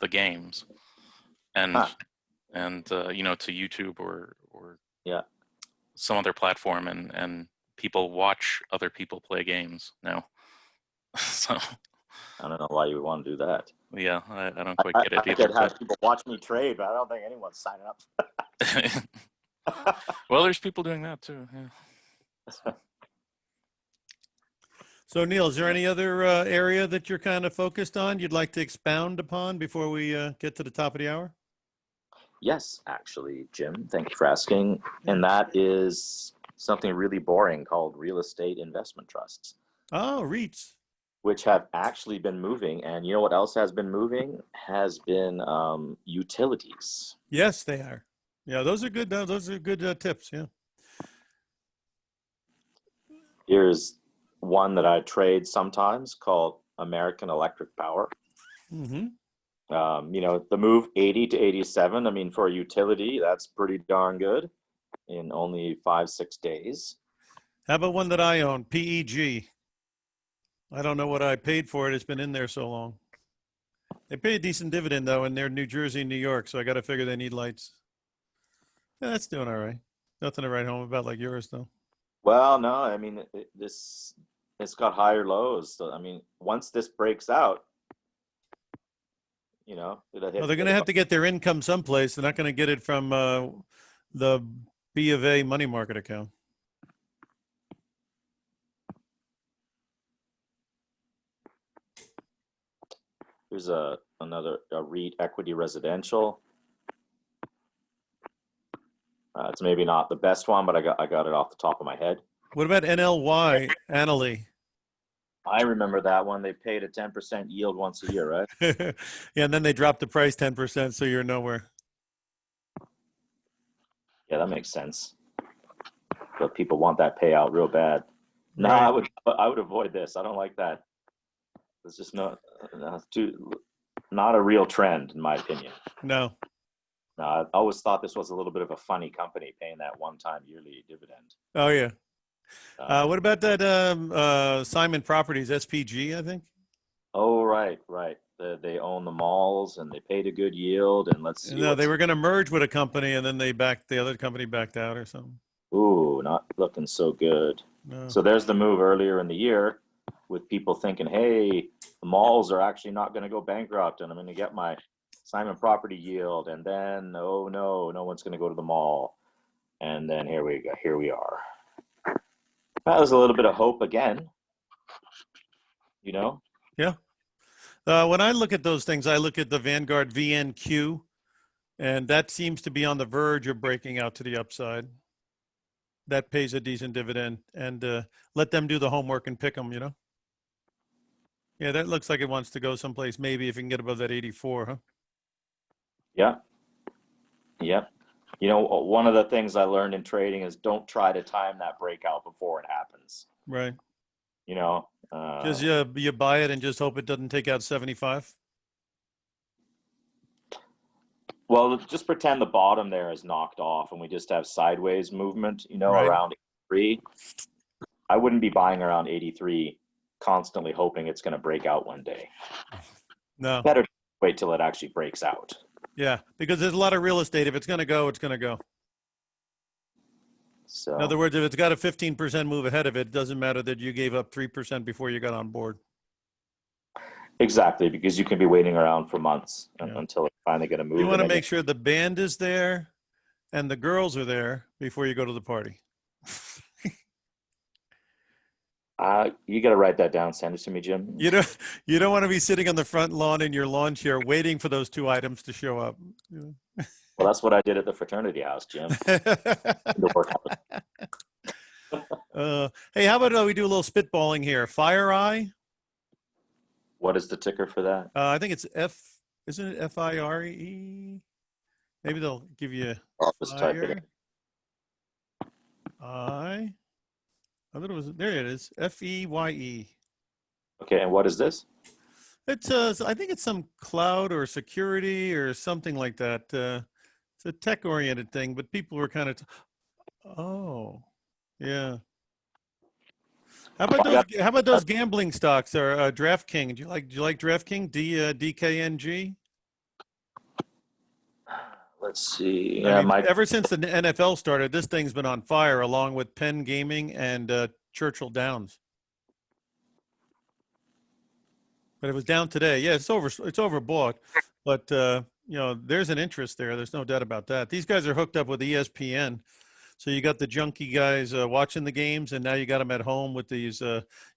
the games and huh. you know, to YouTube or Yeah. some other platform, and people watch other people play games now. So I don't know why you would want to do that. yeah, I don't quite get it I either, could have people watch me trade, but I don't think anyone's signing but up. well, there's people doing that too. Yeah. So Neil, is there any other area that you're kind of focused on you'd like to expound upon before we get to the top of the hour? Yes, actually, Jim, thank you for asking. Yeah. And that is something really boring called real estate investment trusts, Oh, REITs. which have actually been moving. And you know what else has been moving? Has been utilities. Yes, they are. Yeah, those are good. Those are good tips. Yeah. Here's one that I trade sometimes called American Electric Power. Mm-hmm. You know, the move 80 to 87, I mean, for a utility, that's pretty darn good in only 5-6 days. How about one that I own, PEG? I don't know what I paid for it. It's been in there so long. They pay a decent dividend though, and they're New Jersey, New York, so I got to figure they need lights. Yeah, that's doing all right. Nothing to write home about like yours though. Well, no, I mean, it's got higher lows. So, I mean, once this breaks out, you know, it'll Well, hit. they're going to have to get their income someplace. They're not going to get it from the B of A money market account. Here's another REIT, equity residential. It's maybe not the best one, but I got it off the top of my head. What about NLY, Annaly? I remember that one. They paid a 10% yield once a year, right? Yeah, and then they dropped the price 10%, so you're nowhere. Yeah, that makes sense. But people want that payout real bad. No, Right. I would avoid this. I don't like that. It's just not a real trend, in my opinion. No. No, I always thought this was a little bit of a funny company paying that one-time yearly dividend. Oh, yeah. Um, What about that Simon Properties, SPG, I think? oh, right. They own the malls and they paid a good yield. And let's see No, they what's. were going to merge with a company, and then the other company backed out or something. Ooh, not looking so good. No. So there's the move earlier in the year with people thinking, hey, the malls are actually not going to go bankrupt and I'm going to get my Simon property yield. And then, oh no, no one's going to go to the mall. And then here we go. Here we are. That was a little bit of hope again, you know? Yeah. When I look at those things, I look at the Vanguard VNQ, and that seems to be on the verge of breaking out to the upside. That pays a decent dividend, and let them do the homework and pick them, you know? Yeah, that looks like it wants to go someplace, maybe if you can get above that 84, huh? Yeah. Yep. You know, one of the things I learned in trading is don't try to time that breakout before it happens. Right. You know, Just you buy it and just hope it doesn't take out 75. well, just pretend the bottom there is knocked off and we just have sideways movement, you know, Right. around 83. I wouldn't be buying around 83 constantly hoping it's going to break out one day. No. Better wait till it actually breaks out. Yeah, because there's a lot of real estate. If it's going to go, it's going to go. So, In other words, if it's got a 15% move ahead of it, it doesn't matter that you gave up 3% before you got on board. exactly, because you can be waiting around for months until it's finally going to move. You want to make sure the band is there and the girls are there before you go to the party. You got to write that down. Send it to me, Jim. You don't want to be sitting on the front lawn in your lawn chair waiting for those two items to show up. Well, that's what I did at the fraternity house, Jim. The workout. Hey, how about we do a little spitballing here? FireEye. What is the ticker for that? I think it's isn't it FIRE? Maybe they'll give you I'll just type it in. I thought it was, there it is, FEYE. Okay, and what is this? It's I think it's some cloud or security or something like that. It's a tech-oriented thing, but people were kind of, oh, yeah. How about those gambling stocks or DraftKings? Do you like DraftKings? DKNG? Let's see. I mean, ever since the NFL started, this thing's been on fire, along with Penn Gaming and Churchill Downs. But it was down today. Yeah, it's overbought, but you know, there's an interest there. There's no doubt about that. These guys are hooked up with ESPN, so you got the junkie guys watching the games, and now you got them at home with these.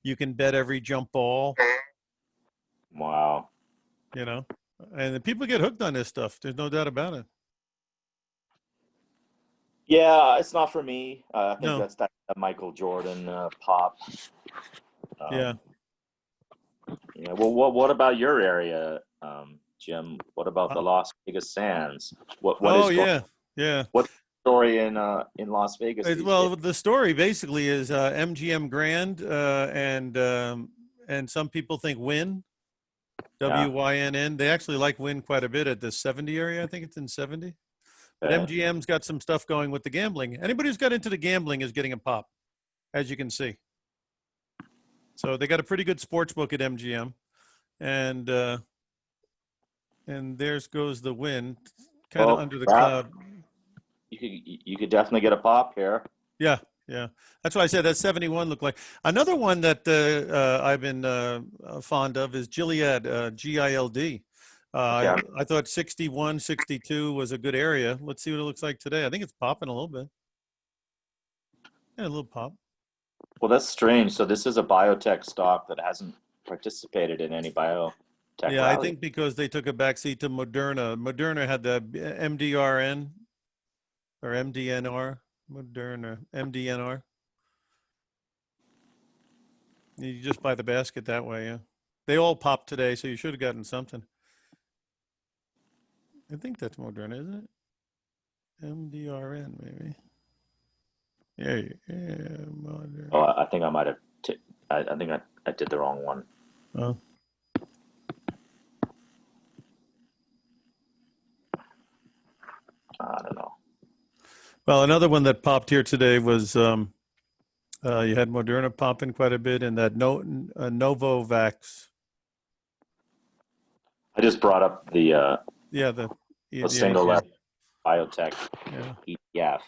You can bet every jump ball. Wow. You know, and the people get hooked on this stuff. There's no doubt about it. Yeah, it's not for me. I think No. that's that Michael Jordan pop. Yeah. Yeah. Well, what about your area, Jim? What about the Las Vegas Sands? What is going? Yeah. What's the story in Las Vegas? Well, the story basically is MGM Grand and some people think Wynn, WYNN. They actually like Wynn quite a bit at the 70 area. I think it's in 70. But MGM's got some stuff going with the gambling. Anybody who's got into the gambling is getting a pop, as you can see. So they got a pretty good sports book at MGM, and there's goes the Wynn, kind of under the cloud. You could definitely get a pop here. Yeah. That's why I said that 71 looked like. Another one that I've been fond of is Gilead, GILD. I thought 61, 62 was a good area. Let's see what it looks like today. I think it's popping a little bit. Yeah, a little pop. Well, that's strange. So this is a biotech stock that hasn't participated in any biotech Yeah, rally. I think because they took a backseat to Moderna. Moderna had the MDRN or MDNR. MDNR. You just buy the basket that way, yeah. They all popped today, so you should have gotten something. I think that's Moderna, isn't it? MDRN, maybe. Yeah, Moderna. Oh, I think I might have. I think I did the wrong one. Oh. I don't know. Well, another one that popped here today was you had Moderna popping quite a bit, and that Novavax. I just brought up the Yeah, the single yeah, left biotech yeah. ETF,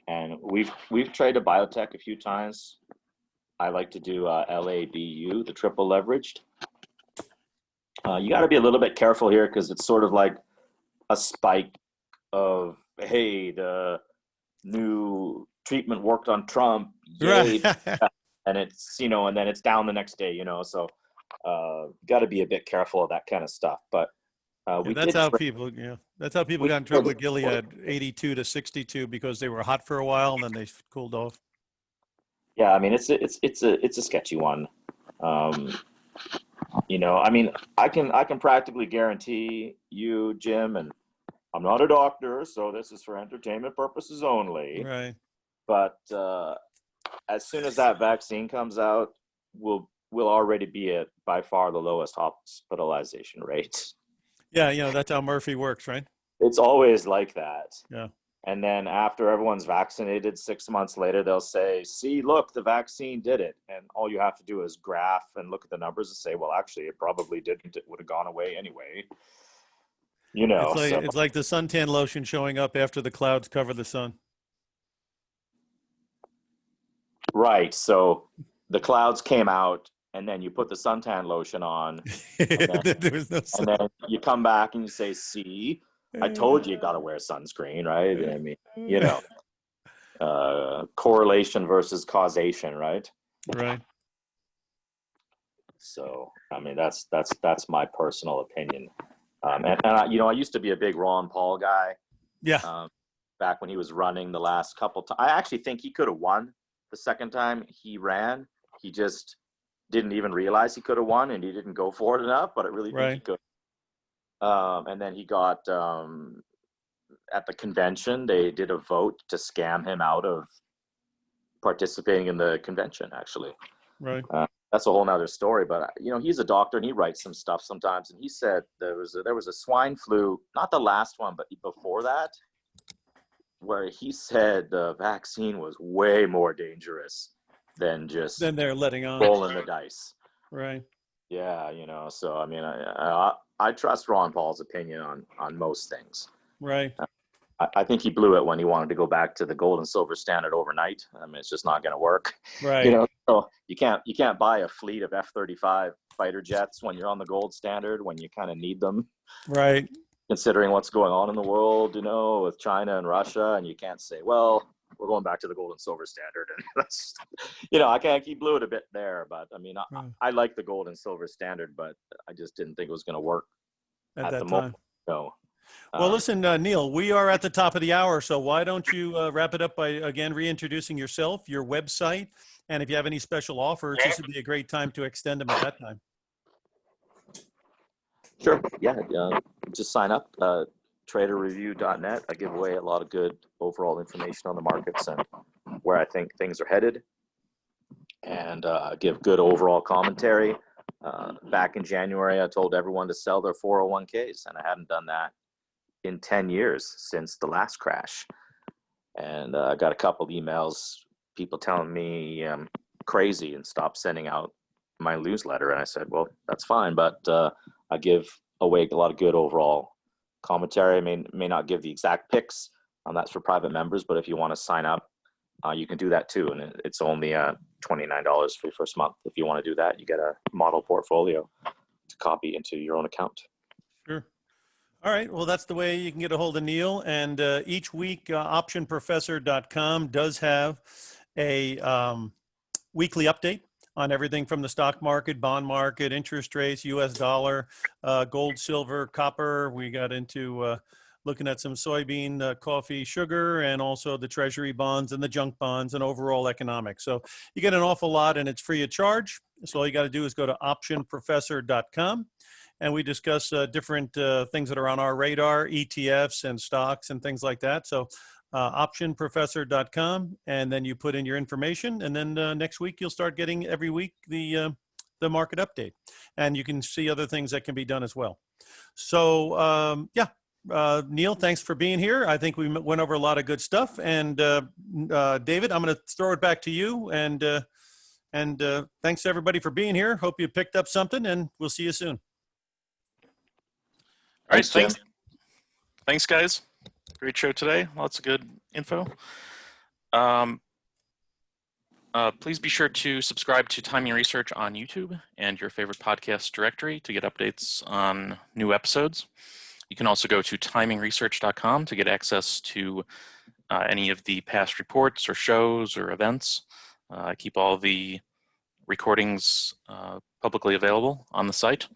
and we've traded biotech a few times. I like to do LABU, the triple leveraged. You got to be a little bit careful here because it's sort of like a spike of, hey, the new treatment worked on Trump, yay, Right. and it's, and then it's down the next day, so got to be a bit careful of that kind of stuff. But we that's did how people, that's how people got in trouble with Gilead, 82 to 62, because they were hot for a while and then they cooled off. Yeah, I mean, it's a sketchy one. I mean, I can practically guarantee you, Jim, and I'm not a doctor, so this is for entertainment purposes only. Right. But as soon as that vaccine comes out, we'll already be at by far the lowest hospitalization rate. Yeah, that's how Murphy works, right? It's always like that. Yeah. And then after everyone's vaccinated, 6 months later, they'll say, see, look, the vaccine did it. And all you have to do is graph and look at the numbers and say, well, actually, it probably didn't. It would have gone away anyway. It's like the suntan lotion showing up after the clouds cover the sun. Right. So the clouds came out, and then you put the suntan lotion on, There was no sun. and then you come back and you say, see, I told you got to wear sunscreen, right? I mean, correlation versus causation, right? Right. So, I mean, that's my personal opinion. And I used to be a big Ron Paul guy. Yeah. Back when he was running the last couple times. I actually think he could have won the second time he ran. He just didn't even realize he could have won, and he didn't go for it enough, but I really think he could. And then he got, at the convention, they did a vote to scam him out of participating in the convention, actually. Right. That's a whole nother story, but he's a doctor and he writes some stuff sometimes. And he said there was a swine flu, not the last one, but before that, where he said the vaccine was way more dangerous than just they're letting on rolling the dice. Right. Yeah, so I mean, I trust Ron Paul's opinion on most things. Right. I think he blew it when he wanted to go back to the gold and silver standard overnight. I mean, it's just not going to work. Right. So you can't buy a fleet of F-35 fighter jets when you're on the gold standard, when you kind of need them. Right. Considering what's going on in the world, with China and Russia, and you can't say, well, we're going back to the gold and silver standard. And that's, he blew it a bit there, but I mean, I like the gold and silver standard, but I just didn't think it was going to work at that the time. moment. No. Well, listen, Neil, we are at the top of the hour, so why don't you wrap it up by, again, reintroducing yourself, your website, and if you have any special offers, this would be a great time to extend them at that time. Sure. Yeah. Just sign up. TraderReview.net. I give away a lot of good overall information on the markets and where I think things are headed, and give good overall commentary. Back in January, I told everyone to sell their 401ks, and I hadn't done that in 10 years since the last crash. And I got a couple of emails, people telling me I'm crazy and stop sending out my newsletter. And I said, well, that's fine, but I give away a lot of good overall commentary. I may not give the exact picks, that's for private members, but if you want to sign up, you can do that too. And it's only $29 for your first month. If you want to do that, you get a model portfolio to copy into your own account. Sure. All right. Well, that's the way you can get a hold of Neil. And each week, optionprofessor.com does have a weekly update on everything from the stock market, bond market, interest rates, U.S. dollar, gold, silver, copper. We got into a looking at some soybean, coffee, sugar, and also the treasury bonds and the junk bonds and overall economics. So you get an awful lot, and it's free of charge. So all you got to do is go to optionprofessor.com, and we discuss different things that are on our radar, ETFs and stocks and things like that. So optionprofessor.com, and then you put in your information, and then next week you'll start getting every week the market update, and you can see other things that can be done as well. So yeah, Neil, thanks for being here. I think we went over a lot of good stuff, and David, I'm going to throw it back to you, and thanks to everybody for being here. Hope you picked up something, and we'll see you soon. All right, Jim. Thanks, guys. Great show today. Lots of good info. Please be sure to subscribe to Timing Research on YouTube and your favorite podcast directory to get updates on new episodes. You can also go to TimingResearch.com to get access to any of the past reports or shows or events. I keep all the recordings publicly available on the site.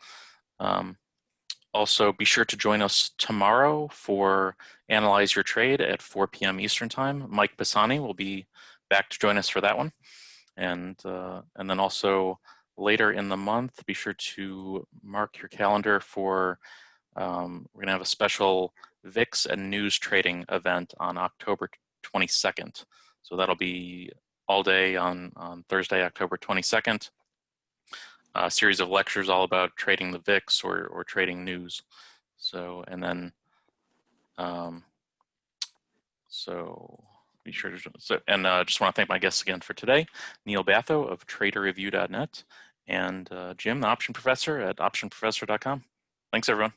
Also, be sure to join us tomorrow for Analyze Your Trade at 4 p.m. Eastern Time. Mike Pisani will be back to join us for that one. And then also later in the month, be sure to mark your calendar for, we're going to have a special VIX and news trading event on October 22nd. So that'll be all day on Thursday, October 22nd. A series of lectures all about trading the VIX or trading news. So, and then, so be sure to, just want to thank my guests again for today, Neil Batho of TraderReview.net and Jim, the Option Professor at OptionProfessor.com. Thanks, everyone.